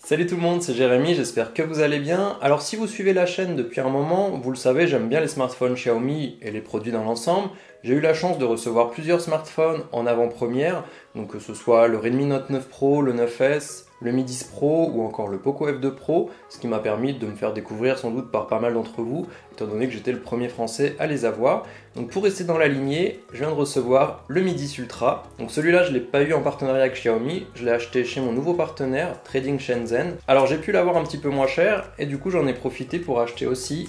Salut tout le monde, c'est Jérémy, j'espère que vous allez bien. Alors si vous suivez la chaîne depuis un moment, vous le savez, j'aime bien les smartphones Xiaomi et les produits dans l'ensemble. J'ai eu la chance de recevoir plusieurs smartphones en avant-première, donc que ce soit le Redmi Note 9 Pro, le 9S, le Mi 10 Pro ou encore le Poco F2 Pro, ce qui m'a permis de me faire découvrir sans doute par pas mal d'entre vous, étant donné que j'étais le premier français à les avoir. Donc pour rester dans la lignée, je viens de recevoir le Mi 10 Ultra. Donc celui-là, je ne l'ai pas eu en partenariat avec Xiaomi, je l'ai acheté chez mon nouveau partenaire, Trading Shenzhen. Alors j'ai pu l'avoir un petit peu moins cher, et du coup j'en ai profité pour acheter aussi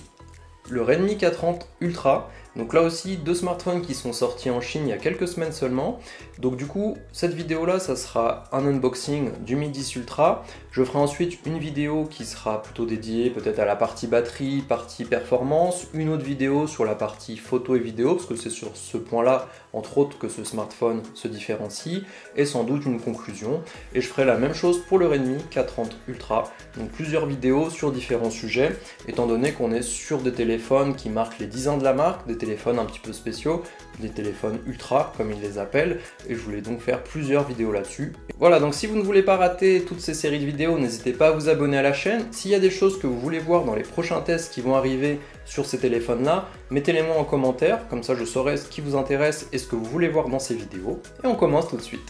le Redmi K30 Ultra. Donc là aussi, deux smartphones qui sont sortis en Chine il y a quelques semaines seulement. Donc du coup, cette vidéo-là, ça sera un unboxing du Mi 10 Ultra. Je ferai ensuite une vidéo qui sera plutôt dédiée peut-être à la partie batterie, partie performance, une autre vidéo sur la partie photo et vidéo, parce que c'est sur ce point-là, entre autres, que ce smartphone se différencie, et sans doute une conclusion. Et je ferai la même chose pour le Redmi K30 Ultra. Donc plusieurs vidéos sur différents sujets, étant donné qu'on est sur des téléphones qui marquent les 10 ans de la marque, des téléphones un petit peu spéciaux, des téléphones ultra comme ils les appellent, et je voulais donc faire plusieurs vidéos là-dessus. Voilà, donc si vous ne voulez pas rater toutes ces séries de vidéos, n'hésitez pas à vous abonner à la chaîne. S'il y a des choses que vous voulez voir dans les prochains tests qui vont arriver sur ces téléphones-là, mettez-les-moi en commentaire, comme ça je saurai ce qui vous intéresse et ce que vous voulez voir dans ces vidéos. Et on commence tout de suite.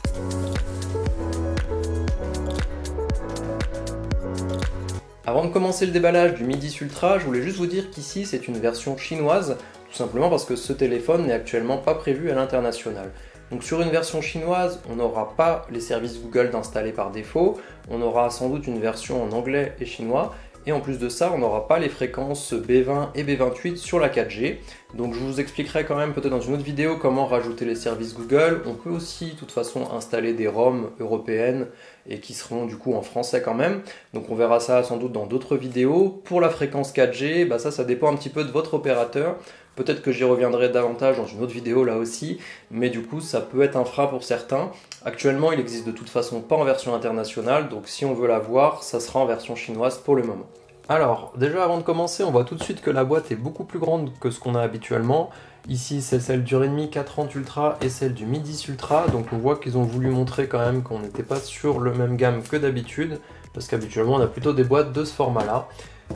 Avant de commencer le déballage du Mi 10 Ultra, je voulais juste vous dire qu'ici c'est une version chinoise, tout simplement parce que ce téléphone n'est actuellement pas prévu à l'international. Donc sur une version chinoise, on n'aura pas les services Google d'installer par défaut, on aura sans doute une version en anglais et chinois, et en plus de ça, on n'aura pas les fréquences B20 et B28 sur la 4G. Donc je vous expliquerai quand même peut-être dans une autre vidéo comment rajouter les services Google. On peut aussi de toute façon installer des ROM européennes et qui seront du coup en français quand même. Donc on verra ça sans doute dans d'autres vidéos. Pour la fréquence 4G, ça dépend un petit peu de votre opérateur. Peut-être que j'y reviendrai davantage dans une autre vidéo là aussi, mais du coup ça peut être un frein pour certains. Actuellement il existe de toute façon pas en version internationale, donc si on veut la voir, ça sera en version chinoise pour le moment. Alors déjà avant de commencer, on voit tout de suite que la boîte est beaucoup plus grande que ce qu'on a habituellement. Ici c'est celle du Redmi K30 Ultra et celle du Mi 10 Ultra, donc on voit qu'ils ont voulu montrer quand même qu'on n'était pas sur le même gamme que d'habitude, parce qu'habituellement on a plutôt des boîtes de ce format là.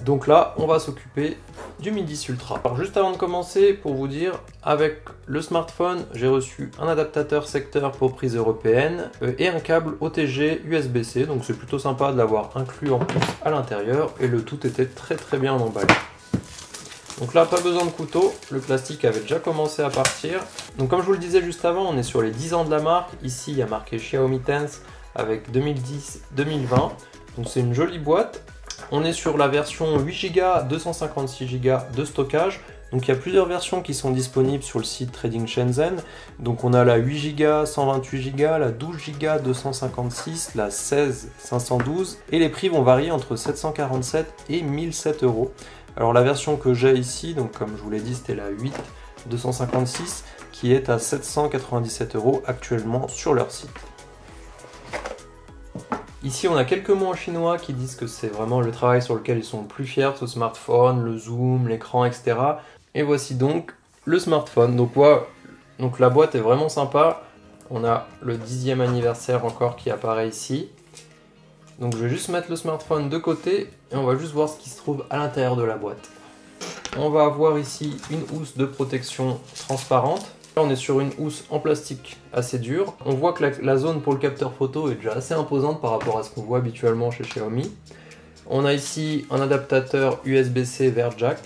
Donc là, on va s'occuper du Mi 10 Ultra. Alors juste avant de commencer, pour vous dire, avec le smartphone, j'ai reçu un adaptateur secteur pour prise européenne et un câble OTG USB-C. Donc c'est plutôt sympa de l'avoir inclus en plus à l'intérieur et le tout était très bien emballé. Donc là, pas besoin de couteau, le plastique avait déjà commencé à partir. Donc comme je vous le disais juste avant, on est sur les 10 ans de la marque. Ici, il y a marqué Xiaomi Tense avec 2010-2020. Donc c'est une jolie boîte. On est sur la version 8 Go, 256 Go de stockage. Donc il y a plusieurs versions qui sont disponibles sur le site Trading Shenzhen. Donc on a la 8 Go, 128 Go, la 12 Go, 256, la 16, 512. Et les prix vont varier entre 747 et 1007 euros. Alors la version que j'ai ici, donc comme je vous l'ai dit, c'était la 8 256 qui est à 797 euros actuellement sur leur site. Ici, on a quelques mots en chinois qui disent que c'est vraiment le travail sur lequel ils sont le plus fiers, ce smartphone, le zoom, l'écran, etc. Et voici donc le smartphone. Donc la boîte est vraiment sympa. On a le 10e anniversaire encore qui apparaît ici. Donc je vais juste mettre le smartphone de côté et on va juste voir ce qui se trouve à l'intérieur de la boîte. On va avoir ici une housse de protection transparente. Là, on est sur une housse en plastique assez dure. On voit que la zone pour le capteur photo est déjà assez imposante par rapport à ce qu'on voit habituellement chez Xiaomi. On a ici un adaptateur USB-C vers jack.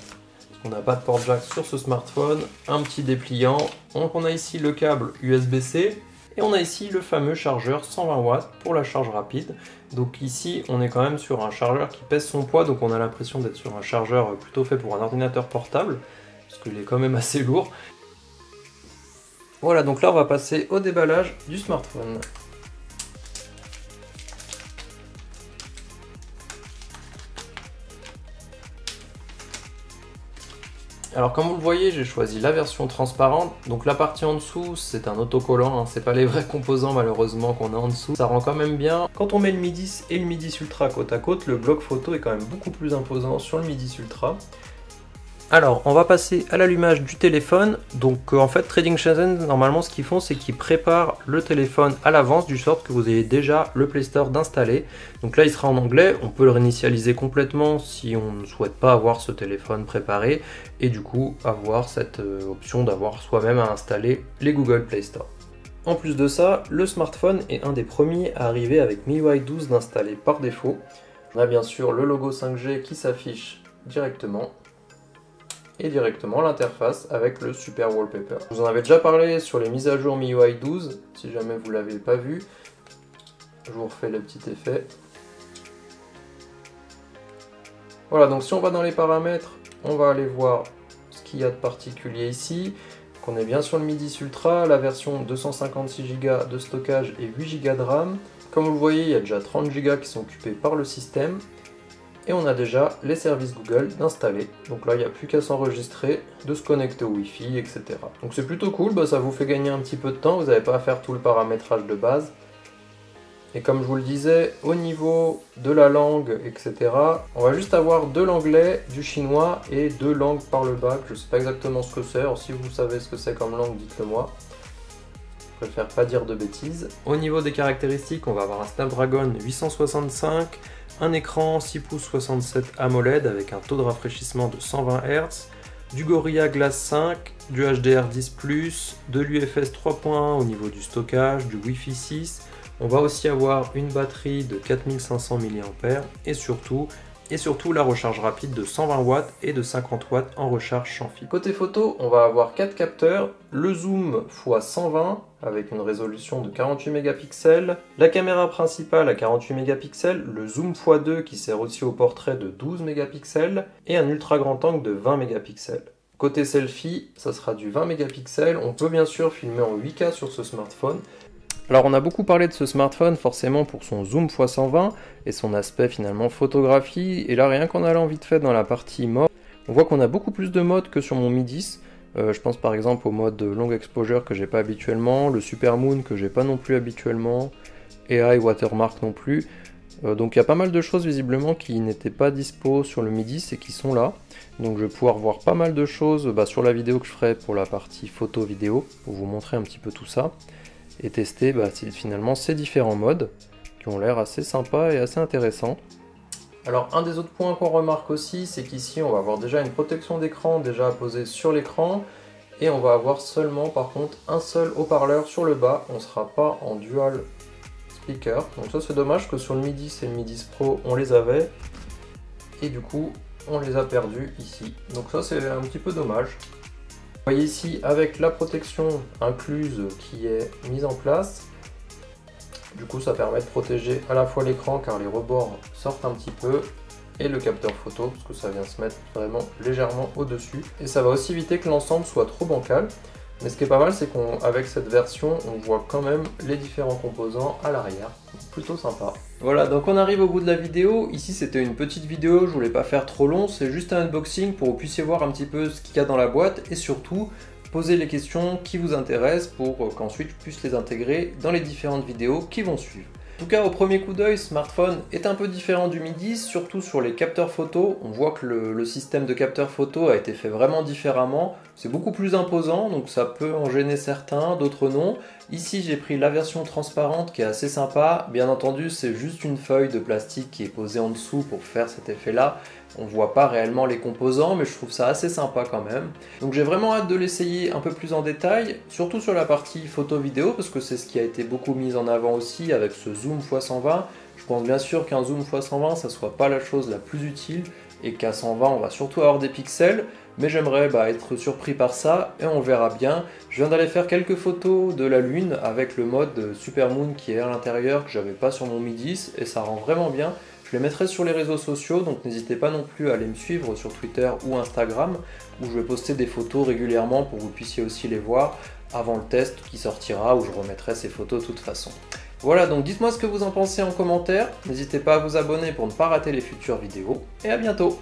On n'a pas de port jack sur ce smartphone. Un petit dépliant. Donc on a ici le câble USB-C. Et on a ici le fameux chargeur 120 watts pour la charge rapide. Donc ici, on est quand même sur un chargeur qui pèse son poids. Donc on a l'impression d'être sur un chargeur plutôt fait pour un ordinateur portable. Parce qu'il est quand même assez lourd. Voilà, donc là on va passer au déballage du smartphone. Alors comme vous le voyez, j'ai choisi la version transparente. Donc la partie en dessous, c'est un autocollant, hein. C'est pas les vrais composants malheureusement qu'on a en dessous. Ça rend quand même bien. Quand on met le Mi 10 et le Mi 10 Ultra côte à côte, le bloc photo est quand même beaucoup plus imposant sur le Mi 10 Ultra. Alors, on va passer à l'allumage du téléphone. Donc, en fait, Trading Shenzhen, normalement, ce qu'ils font, c'est qu'ils préparent le téléphone à l'avance, du sorte que vous ayez déjà le Play Store d'installer. Donc là, il sera en anglais. On peut le réinitialiser complètement si on ne souhaite pas avoir ce téléphone préparé. Et du coup, avoir cette option d'avoir soi-même à installer les Google Play Store. En plus de ça, le smartphone est un des premiers à arriver avec MIUI 12 d'installer par défaut. On a bien sûr le logo 5G qui s'affiche directement. Et directement l'interface avec le super wallpaper. Je vous en avais déjà parlé sur les mises à jour MIUI 12, si jamais vous ne l'avez pas vu. Je vous refais le petit effet. Voilà, donc si on va dans les paramètres, on va aller voir ce qu'il y a de particulier ici. Donc on est bien sur le MIDIS Ultra, la version 256 Go de stockage et 8 Go de RAM. Comme vous le voyez, il y a déjà 30 Go qui sont occupés par le système. Et on a déjà les services Google d'installer. Donc là, il n'y a plus qu'à s'enregistrer, de se connecter au Wi-Fi, etc. Donc c'est plutôt cool, ça vous fait gagner un petit peu de temps, vous n'avez pas à faire tout le paramétrage de base. Et comme je vous le disais, au niveau de la langue, etc., on va juste avoir de l'anglais, du chinois et 2 langues par le bas. Je ne sais pas exactement ce que c'est, alors si vous savez ce que c'est comme langue, dites-le moi. Je préfère pas dire de bêtises. Au niveau des caractéristiques, on va avoir un Snapdragon 865, un écran 6 pouces 67 AMOLED avec un taux de rafraîchissement de 120 Hz, du Gorilla Glass 5, du HDR10+, de l'UFS 3.1 au niveau du stockage, du Wi-Fi 6. On va aussi avoir une batterie de 4500 mAh et surtout la recharge rapide de 120 watts et de 50 watts en recharge sans fil. Côté photo, on va avoir 4 capteurs, le zoom x 120 avec une résolution de 48 mégapixels, la caméra principale à 48 mégapixels, le zoom x2 qui sert aussi au portrait de 12 mégapixels et un ultra grand angle de 20 mégapixels. Côté selfie, ça sera du 20 mégapixels, on peut bien sûr filmer en 8K sur ce smartphone. Alors on a beaucoup parlé de ce smartphone forcément pour son zoom x 120 et son aspect finalement photographie, et là rien qu'en allant vite fait dans la partie mode, on voit qu'on a beaucoup plus de modes que sur mon Mi 10. Je pense par exemple au mode long exposure que j'ai pas habituellement, le super moon que j'ai pas non plus habituellement, AI watermark non plus. Donc il y a pas mal de choses visiblement qui n'étaient pas dispo sur le Mi 10 et qui sont là. Donc je vais pouvoir voir pas mal de choses sur la vidéo que je ferai pour la partie photo vidéo, pour vous montrer un petit peu tout ça. Et tester finalement ces différents modes qui ont l'air assez sympas et assez intéressants. Alors un des autres points qu'on remarque aussi, c'est qu'ici on va avoir déjà une protection d'écran déjà posée sur l'écran, et on va avoir seulement par contre un seul haut-parleur sur le bas, on ne sera pas en dual speaker. Donc ça c'est dommage que sur le Mi 10 et le Mi 10 Pro on les avait, et du coup on les a perdus ici. Donc ça c'est un petit peu dommage. Vous voyez ici avec la protection incluse qui est mise en place, du coup ça permet de protéger à la fois l'écran car les rebords sortent un petit peu, et le capteur photo parce que ça vient se mettre vraiment légèrement au-dessus, et ça va aussi éviter que l'ensemble soit trop bancal. Mais ce qui est pas mal, c'est qu'avec cette version, on voit quand même les différents composants à l'arrière. Plutôt sympa. Voilà, donc on arrive au bout de la vidéo. Ici, c'était une petite vidéo, je voulais pas faire trop long. C'est juste un unboxing pour que vous puissiez voir un petit peu ce qu'il y a dans la boîte et surtout poser les questions qui vous intéressent pour qu'ensuite je puisse les intégrer dans les différentes vidéos qui vont suivre. En tout cas, au premier coup d'œil, ce smartphone est un peu différent du Mi 10, surtout sur les capteurs photo. On voit que le système de capteurs photo a été fait vraiment différemment. C'est beaucoup plus imposant, donc ça peut en gêner certains, d'autres non. Ici, j'ai pris la version transparente qui est assez sympa. Bien entendu, c'est juste une feuille de plastique qui est posée en dessous pour faire cet effet-là. On ne voit pas réellement les composants, mais je trouve ça assez sympa quand même. Donc j'ai vraiment hâte de l'essayer un peu plus en détail, surtout sur la partie photo-vidéo, parce que c'est ce qui a été beaucoup mis en avant aussi avec ce zoom x 120. Je pense bien sûr qu'un zoom x 120, ça ne soit pas la chose la plus utile, et qu'à 120, on va surtout avoir des pixels, mais j'aimerais être surpris par ça, et on verra bien. Je viens d'aller faire quelques photos de la Lune avec le mode Super Moon qui est à l'intérieur, que j'avais pas sur mon Mi 10, et ça rend vraiment bien. Je les mettrai sur les réseaux sociaux, donc n'hésitez pas non plus à aller me suivre sur Twitter ou Instagram, où je vais poster des photos régulièrement pour que vous puissiez aussi les voir avant le test qui sortira, où je remettrai ces photos de toute façon. Voilà, donc dites-moi ce que vous en pensez en commentaire, n'hésitez pas à vous abonner pour ne pas rater les futures vidéos, et à bientôt!